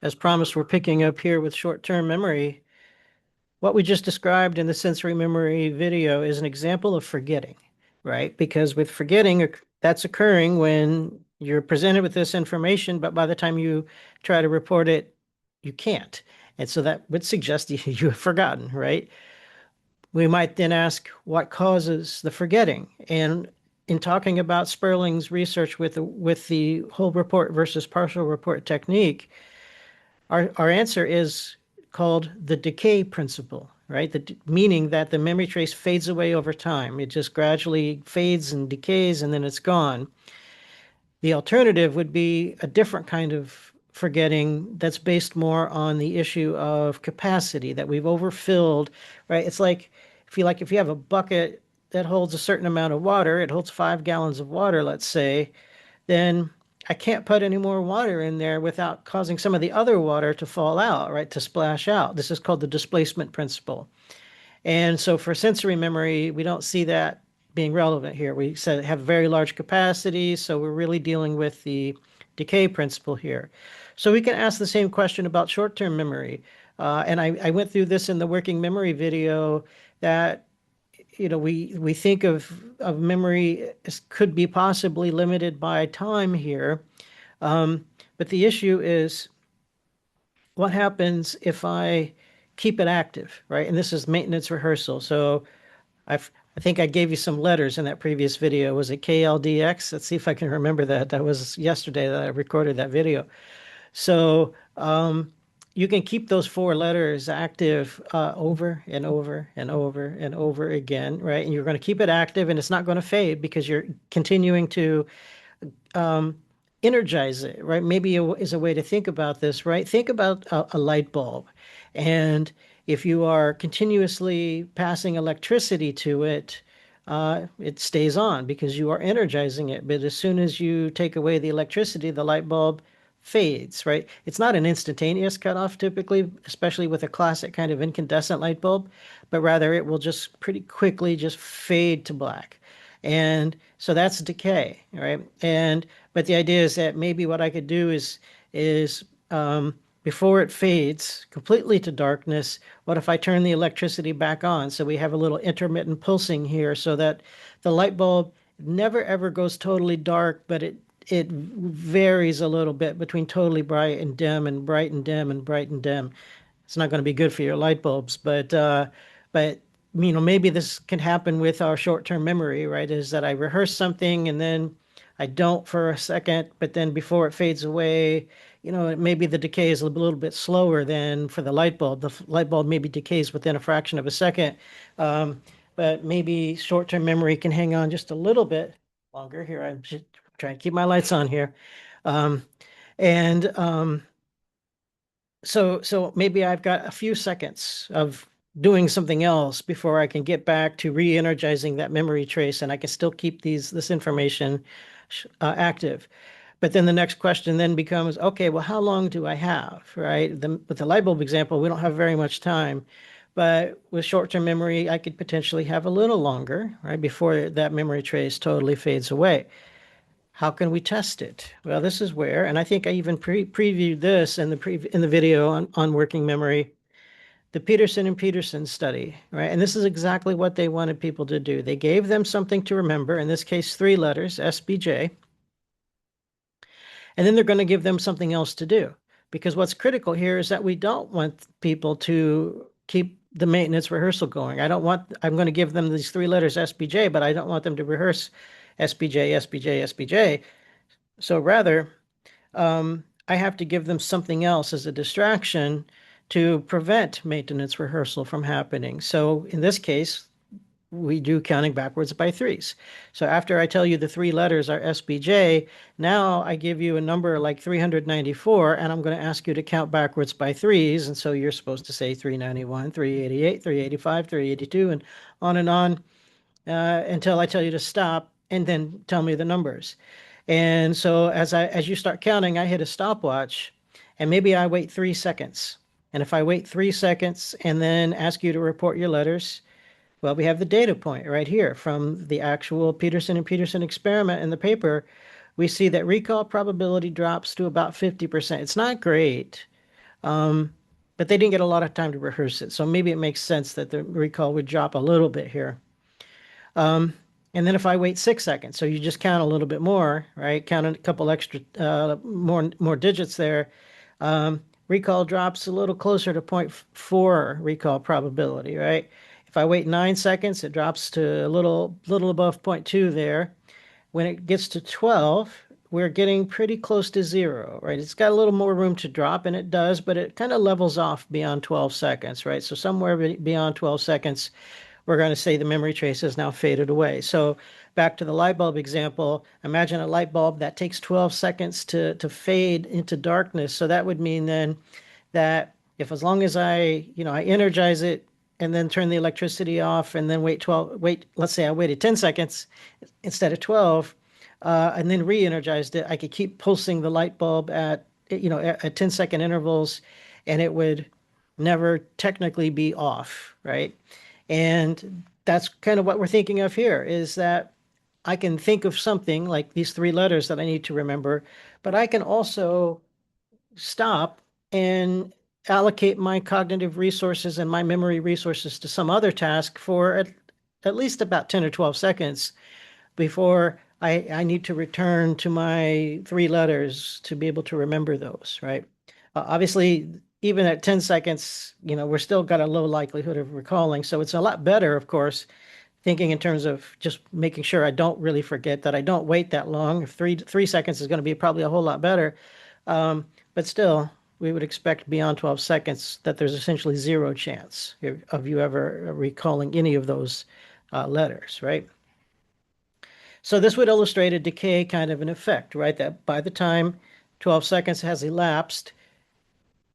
As promised, we're picking up here with short-term memory. What we just described in the sensory memory video is an example of forgetting, right? Because with forgetting, that's occurring when you're presented with this information, but by the time you try to report it, you can't. And so that would suggest you have forgotten, right? We might then ask what causes the forgetting. And in talking about Sperling's research with the whole report versus partial report technique, our answer is called the decay principle, right? Meaning that the memory trace fades away over time. It just gradually fades and decays and then it's gone. The alternative would be a different kind of forgetting that's based more on the issue of capacity that we've overfilled, right? It's like if you have a bucket that holds a certain amount of water, it holds 5 gallons of water, let's say, then I can't put any more water in there without causing some of the other water to fall out, right? To splash out. This is called the displacement principle. And so for sensory memory, we don't see that being relevant here. We said have very large capacity, so we're really dealing with the decay principle here. So we can ask the same question about short-term memory. And I went through this in the working memory video that we think of memory as could be possibly limited by time here. But the issue is what happens if I keep it active, right? And this is maintenance rehearsal. So I think I gave you some letters in that previous video. Was it KLDX? Let's see if I can remember that. That was yesterday that I recorded that video. So you can keep those 4 letters active over and over and over and over again, right? And you're going to keep it active and it's not going to fade because you're continuing to um, energize it, right? Maybe is a way to think about this, right? Think about a light bulb. And if you are continuously passing electricity to it, it stays on because you are energizing it. But as soon as you take away the electricity, the light bulb fades, right? It's not an instantaneous cutoff typically, especially with a classic kind of incandescent light bulb, but rather it will just pretty quickly just fade to black. And so that's decay, right? And but the idea is that maybe what I could do is before it fades completely to darkness, what if I turn the electricity back on? So we have a little intermittent pulsing here so that the light bulb never ever goes totally dark, but it varies a little bit between totally bright and dim and bright and dim and bright and dim. It's not going to be good for your light bulbs, but maybe this can happen with our short-term memory, right? Is that I rehearse something and then I don't for a second, but then before it fades away, maybe the decay is a little bit slower than for the light bulb. The light bulb maybe decays within a fraction of a second, but maybe short-term memory can hang on just a little bit longer. Here, I'm just trying to keep my lights on here. Um, and so maybe I've got a few seconds of doing something else before I can get back to re-energizing that memory trace, and I can still keep this information active. But then the next question then becomes, okay, well, how long do I have, right? With the light bulb example, we don't have very much time. But with short-term memory, I could potentially have a little longer, right, before that memory trace totally fades away. How can we test it? Well, this is where, and I think I even previewed this in the video on working memory, the Peterson and Peterson study, right? And this is exactly what they wanted people to do. They gave them something to remember, in this case, 3 letters, SBJ, and then they're going to give them something else to do. Because what's critical here is that we don't want people to keep the maintenance rehearsal going. I'm going to give them these 3 letters SBJ, but I don't want them to rehearse SBJ, SBJ, SBJ. So rather, I have to give them something else as a distraction to prevent maintenance rehearsal from happening. So in this case, we do counting backwards by threes. So after I tell you the 3 letters are SBJ, now I give you a number like 394, and I'm going to ask you to count backwards by threes. And so you're supposed to say 391, 388, 385, 382, and on until I tell you to stop, and then tell me the numbers. And so as you start counting, I hit a stopwatch, and maybe I wait 3 seconds. And if I wait 3 seconds and then ask you to report your letters, well, we have the data point right here from the actual Peterson and Peterson experiment in the paper. We see that recall probability drops to about 50%. It's not great, Um, but they didn't get a lot of time to rehearse it. So maybe it makes sense that the recall would drop a little bit here. Um, and then if I wait 6 seconds, so you just count a little bit more, right? Count a couple extra, more digits there. Recall drops a little closer to zero point 0.4 recall probability, right? If I wait 9 seconds, it drops to a little above zero point 0.2 there. When it gets to 12, we're getting pretty close to zero, right? It's got a little more room to drop, and it does, but it kind of levels off beyond 12 seconds, right? So somewhere beyond 12 seconds, we're going to say the memory trace has now faded away. So back to the light bulb example, imagine a light bulb that takes 12 seconds to fade into darkness. So that would mean then that if as long as I energize it and then turn the electricity off and then let's say I waited 10 seconds instead of 12, and then re-energized it, I could keep pulsing the light bulb at 10-second intervals, and it would never technically be off, right? And that's kind of what we're thinking of here is that I can think of something like these three letters that I need to remember, but I can also stop and allocate my cognitive resources and my memory resources to some other task for at least about 10 or 12 seconds before I need to return to my three letters to be able to remember those, right? Obviously, even at 10 seconds, we're still got a low likelihood of recalling. So it's a lot better, of course, thinking in terms of just making sure I don't really forget, that I don't wait that long. Three seconds is going to be probably a whole lot better. But still, we would expect beyond 12 seconds that there's essentially zero chance of you ever recalling any of those letters, right? So this would illustrate a decay kind of an effect, right? That by the time 12 seconds has elapsed,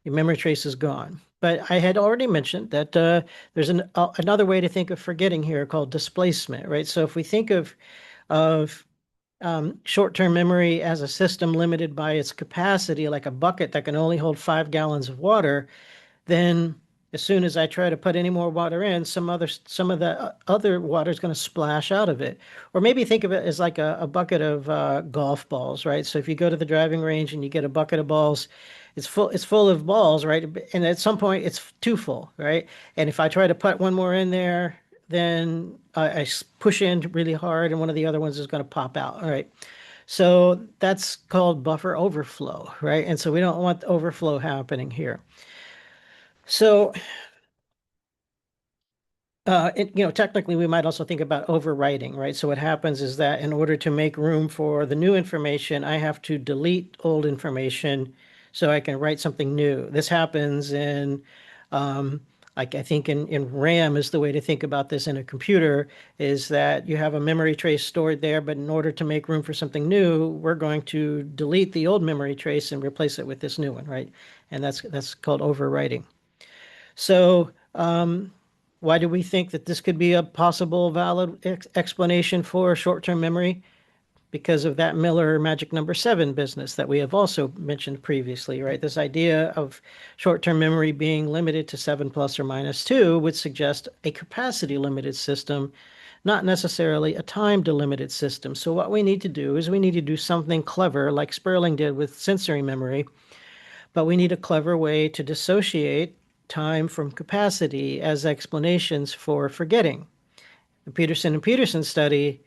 your memory trace is gone. But I had already mentioned that there's another way to think of forgetting here called displacement, right? So if we think of short-term memory as a system limited by its capacity, like a bucket that can only hold 5 gallons of water, then as soon as I try to put any more water in, some of the other water is going to splash out of it. Or maybe think of it as like a bucket of golf balls, right? So if you go to the driving range and you get a bucket of balls, it's full of balls, right? And at some point it's too full, right? And if I try to put one more in there, then I push in really hard and one of the other ones is going to pop out, all right? So that's called buffer overflow, right? And so we don't want overflow happening here. So technically, we might also think about overwriting, right? So what happens is that in order to make room for the new information, I have to delete old information so I can write something new. This happens um, like I think in RAM is the way to think about this in a computer, is that you have a memory trace stored there, but in order to make room for something new, we're going to delete the old memory trace and replace it with this new one, right? And that's called overwriting. So, why do we think that this could be a possible valid explanation for short-term memory? Because of that Miller magic number 7 business that we have also mentioned previously, right? This idea of short-term memory being limited to 7 plus or minus 2 would suggest a capacity limited system, not necessarily a time delimited system. So what we need to do is we need to do something clever like Sperling did with sensory memory, but we need a clever way to dissociate time from capacity as explanations for forgetting. The Peterson and Peterson study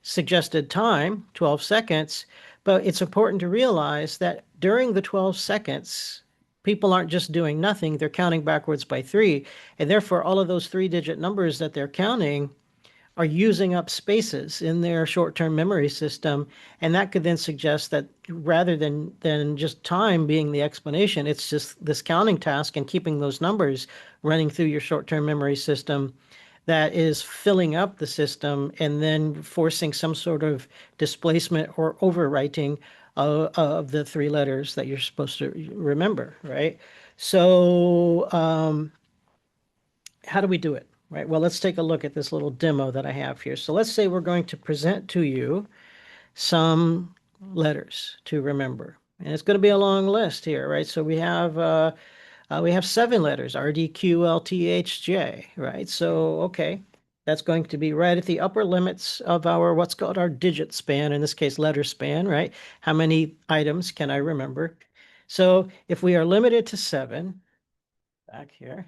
suggested time, 12 seconds, but it's important to realize that during the 12 seconds, people aren't just doing nothing, they're counting backwards by three. And therefore, all of those three-digit numbers that they're counting are using up spaces in their short-term memory system, and that could then suggest that rather than just time being the explanation, it's just this counting task and keeping those numbers running through your short-term memory system that is filling up the system and then forcing some sort of displacement or overwriting of the three letters that you're supposed to remember, right? So how do we do it? Right. Well, let's take a look at this little demo that I have here. So let's say we're going to present to you some letters to remember. And it's going to be a long list here, right? So we have 7 letters, R, D, Q, L, T, H, J, right? So, okay, that's going to be right at the upper limits of our what's called our digit span, in this case, letter span, right? How many items can I remember? So if we are limited to 7, back here.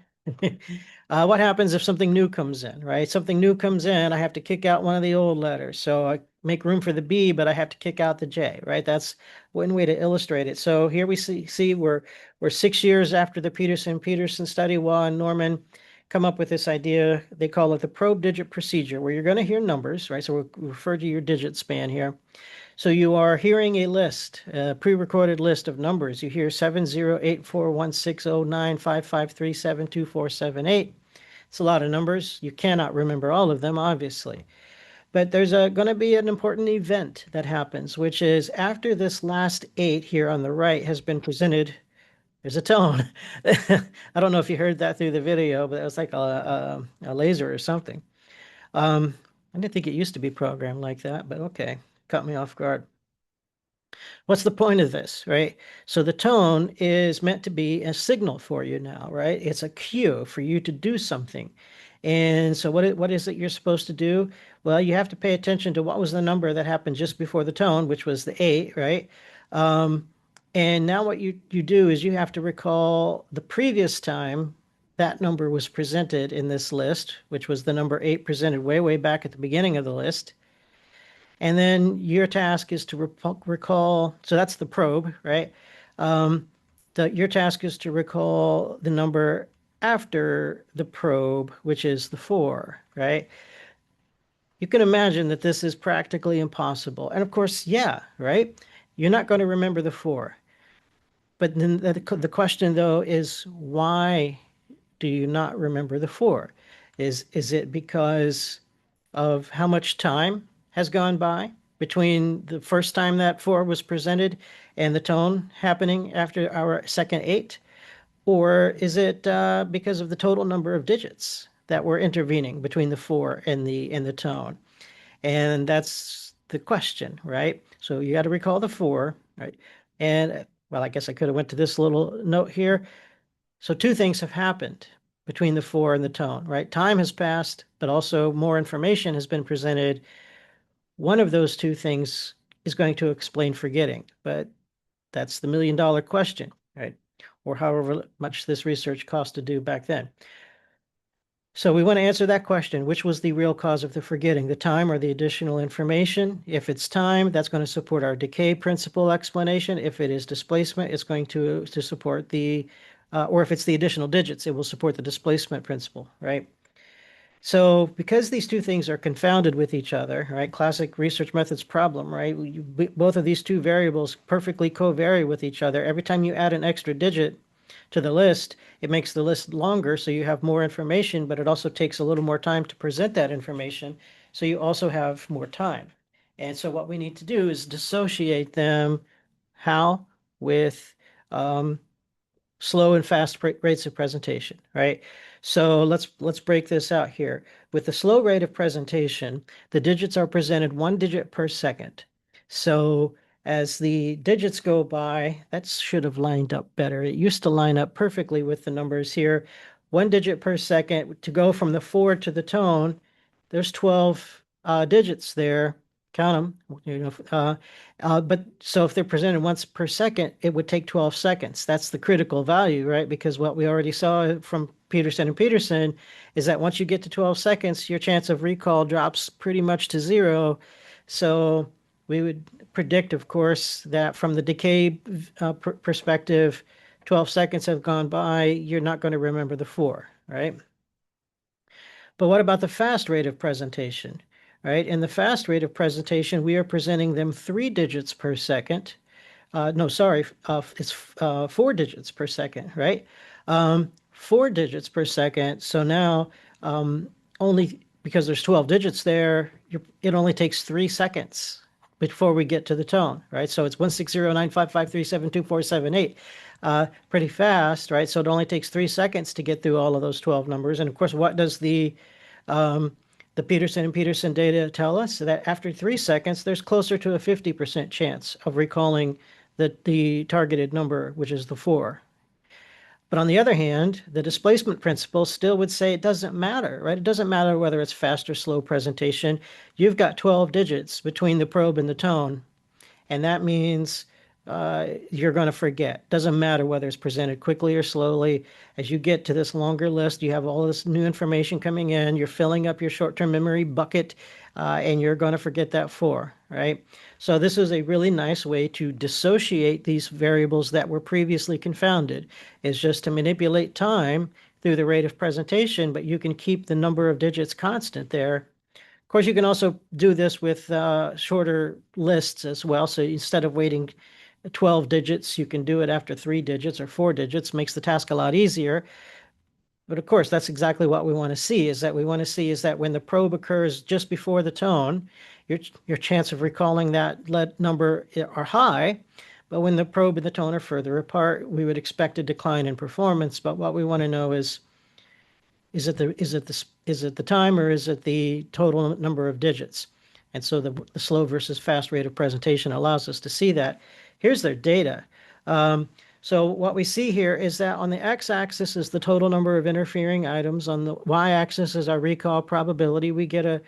What happens if something new comes in, right? Something new comes in, I have to kick out one of the old letters. So I make room for the B, but I have to kick out the J, right? That's one way to illustrate it. So here we see we're 6 years after the Peterson study. Waugh and Norman come up with this idea. They call it the probe digit procedure, where you're going to hear numbers, right? So we'll refer to your digit span here. So you are hearing a list, a pre-recorded list of numbers. You hear 70841609553724778. It's a lot of numbers. You cannot remember all of them, obviously. But there's going to be an important event that happens, which is after this last 8 here on the right has been presented, there's a tone. I don't know if you heard that through the video, but it was like a laser or something. I didn't think it used to be programmed like that, but okay, caught me off guard. What's the point of this, right? So the tone is meant to be a signal for you now, right? It's a cue for you to do something. And so what is it you're supposed to do? Well, you have to pay attention to what was the number that happened just before the tone, which was the 8, right? Um, and now what you do is you have to recall the previous time that number was presented in this list, which was the number 8 presented way, way back at the beginning of the list. And then your task is to recall, so that's the probe, right? Your task is to recall the number after the probe, which is the 4, right? You can imagine that this is practically impossible. And of course, yeah, right? You're not going to remember the 4. But then the question, though, is why do you not remember the 4? Is it because of how much time has gone by between the first time that 4 was presented and the tone happening after our second 8? Or is it because of the total number of digits that were intervening between the 4 and the tone? And that's the question, right? So you got to recall the 4, right? And well, I guess I could have went to this little note here. So two things have happened between the 4 and the tone, right? Time has passed, but also more information has been presented. One of those two things is going to explain forgetting, but that's the $1,000,000 question, right? Or however much this research cost to do back then. So we want to answer that question. Which was the real cause of the forgetting, the time or the additional information? If it's time, that's going to support our decay principle explanation. If it is displacement, it's going to support the, or if it's the additional digits, it will support the displacement principle, right? So because these two things are confounded with each other, right? Classic research methods problem, right? Both of these two variables perfectly covary with each other. Every time you add an extra digit to the list, it makes the list longer, so you have more information, but it also takes a little more time to present that information, so you also have more time. And so what we need to do is dissociate them. How? With slow and fast rates of presentation, right? So let's break this out here. With the slow rate of presentation, the digits are presented 1 digit per second. So as the digits go by, that should have lined up better. It used to line up perfectly with the numbers here. 1 digit per second. To go from the 4 to the tone, there's 12 digits there. Count them, but so if they're presented once per second, it would take 12 seconds. That's the critical value, right? Because what we already saw from Peterson and Peterson is that once you get to 12 seconds, your chance of recall drops pretty much to 0. So we would predict, of course, that from the decay perspective, 12 seconds have gone by, you're not going to remember the 4, right? But what about the fast rate of presentation, right? In the fast rate of presentation, we are presenting them 3 digits per second. No, sorry, it's 4 digits per second, right? 4 digits per second. So now only because there's 12 digits there, it only takes 3 seconds before we get to the tone, right? So it's 1609553724778. Pretty fast, right? So it only takes 3 seconds to get through all of those 12 numbers. And of course, what does the Peterson and Peterson data tell us? That after 3 seconds, there's closer to a 50% chance of recalling the targeted number, which is the 4. But on the other hand, the displacement principle still would say it doesn't matter, right? It doesn't matter whether it's fast or slow presentation. You've got 12 digits between the probe and the tone, and that means you're going to forget. Doesn't matter whether it's presented quickly or slowly. As you get to this longer list, you have all this new information coming in. You're filling up your short-term memory bucket, and you're going to forget that four, right? So this is a really nice way to dissociate these variables that were previously confounded. It's just to manipulate time through the rate of presentation, but you can keep the number of digits constant there. Of course, you can also do this with shorter lists as well. So instead of waiting 12 digits, you can do it after 3 digits or 4 digits, makes the task a lot easier. But of course, that's exactly what we want to see, is that when the probe occurs just before the tone, your chance of recalling that number are high. But when the probe and the tone are further apart, we would expect a decline in performance. But what we want to know is it the time, or is it the total number of digits? And so the slow versus fast rate of presentation allows us to see that. Here's their data. So what we see here is that on the x-axis is the total number of interfering items. On the y-axis is our recall probability. We get a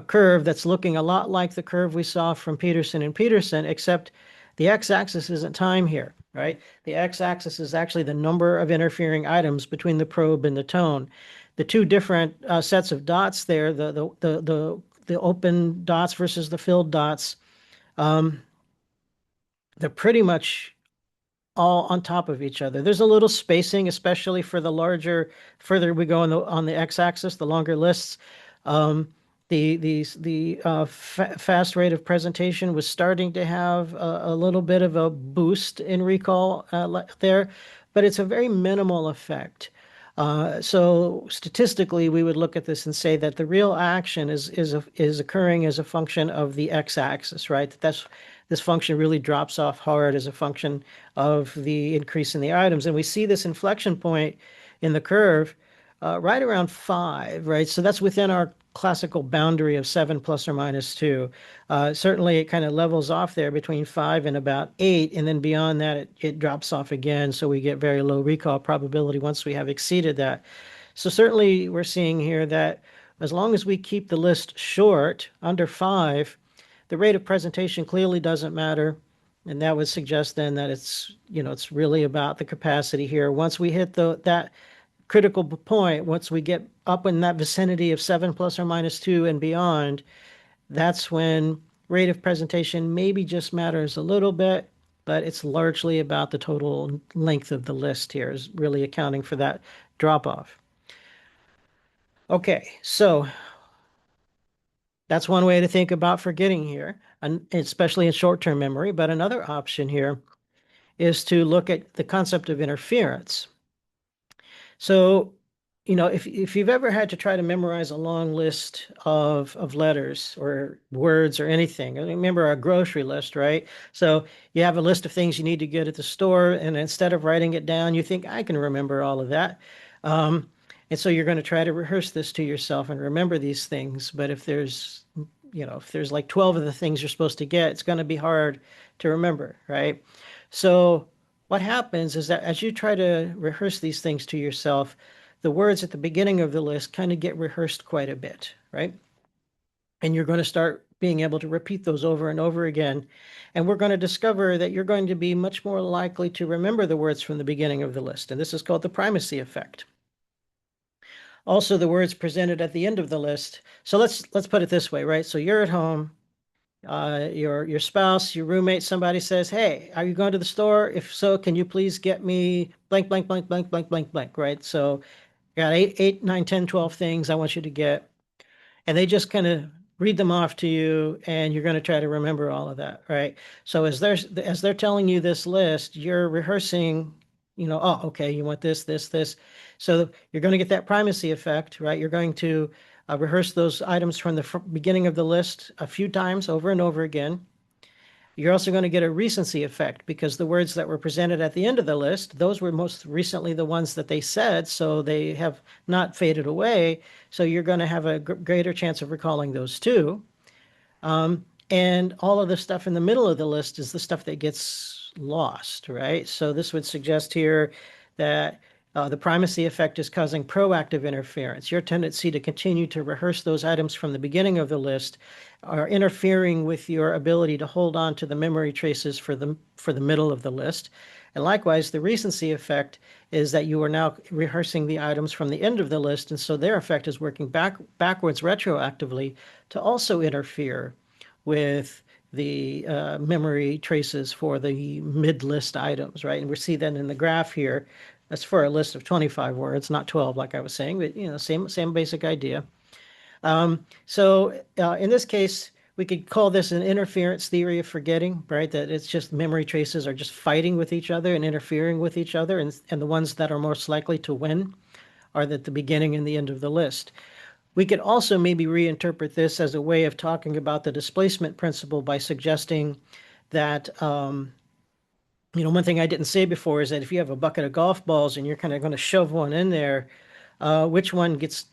curve that's looking a lot like the curve we saw from Peterson and Peterson, except the x-axis isn't time here, right? The x-axis is actually the number of interfering items between the probe and the tone. The two different sets of dots there, the open dots versus the filled dots, they're pretty much all on top of each other. There's a little spacing, especially for the further we go on the x-axis, the longer lists. The fast rate of presentation was starting to have a little bit of a boost in recall there, but it's a very minimal effect. So statistically, we would look at this and say that the real action is occurring as a function of the x-axis, right? This function really drops off hard as a function of the increase in the items, and we see this inflection point in the curve right around 5, right? So that's within our classical boundary of 7 plus or minus 2. Certainly, it kind of levels off there between 5 and about 8, and then beyond that, it drops off again. So we get very low recall probability once we have exceeded that. So certainly, we're seeing here that as long as we keep the list short, under 5, the rate of presentation clearly doesn't matter. And that would suggest then that it's really about the capacity here. Once we hit that critical point, once we get up in that vicinity of 7 plus or minus 2 and beyond, that's when rate of presentation maybe just matters a little bit, but it's largely about the total length of the list here is really accounting for that drop off. Okay, so that's one way to think about forgetting here, and especially in short-term memory. But another option here is to look at the concept of interference. So, if you've ever had to try to memorize a long list of letters or words or anything, I remember a grocery list, right? So you have a list of things you need to get at the store, and instead of writing it down, you think, I can remember all of that. And so you're going to try to rehearse this to yourself and remember these things. But if there's like 12 of the things you're supposed to get, it's going to be hard to remember, right? So what happens is that as you try to rehearse these things to yourself, the words at the beginning of the list kind of get rehearsed quite a bit, right? And you're going to start being able to repeat those over and over again. And we're going to discover that you're going to be much more likely to remember the words from the beginning of the list. And this is called the primacy effect. Also, the words presented at the end of the list. So let's put it this way, right? So you're at home, your spouse, your roommate, somebody says, "Hey, are you going to the store? If so, can you please get me blank, blank, blank, blank, blank, blank, blank," right? So you got 8, 9, 10, 12 things I want you to get. And they just kind of read them off to you, and you're going to try to remember all of that, right? So as they're telling you this list, you're rehearsing, oh, okay, you want this, this, this. So you're going to get that primacy effect, right? You're going to rehearse those items from the beginning of the list a few times over and over again. You're also going to get a recency effect because the words that were presented at the end of the list, those were most recently the ones that they said, so they have not faded away. So you're going to have a greater chance of recalling those too. And all of the stuff in the middle of the list is the stuff that gets lost, right? So this would suggest here that The primacy effect is causing proactive interference. Your tendency to continue to rehearse those items from the beginning of the list are interfering with your ability to hold on to the memory traces for the middle of the list. And likewise, the recency effect is that you are now rehearsing the items from the end of the list, and so their effect is working backwards retroactively to also interfere with the memory traces for the mid-list items, right? And we see that in the graph here. That's for a list of 25 words, not 12, like I was saying, but same basic idea. So in this case, we could call this an interference theory of forgetting, right? That it's just memory traces are just fighting with each other and interfering with each other, and the ones that are most likely to win are at the beginning and the end of the list. We could also maybe reinterpret this as a way of talking about the displacement principle by suggesting that one thing I didn't say before is that if you have a bucket of golf balls and you're kind of going to shove one in there, which one gets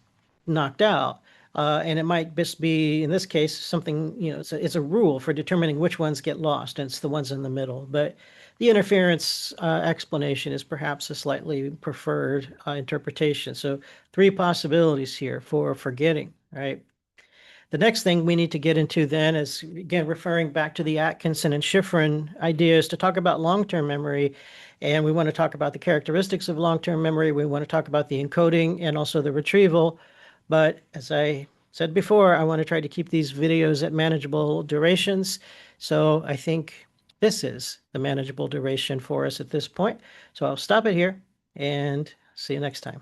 knocked out? And it might just be, in this case, something, it's a rule for determining which ones get lost, and it's the ones in the middle. But the interference explanation is perhaps a slightly preferred interpretation. So 3 possibilities here for forgetting, right? The next thing we need to get into then is, again, referring back to the Atkinson and Shiffrin ideas to talk about long-term memory. And we want to talk about the characteristics of long-term memory. We want to talk about the encoding and also the retrieval. But as I said before, I want to try to keep these videos at manageable durations. So I think this is the manageable duration for us at this point. So I'll stop it here and see you next time.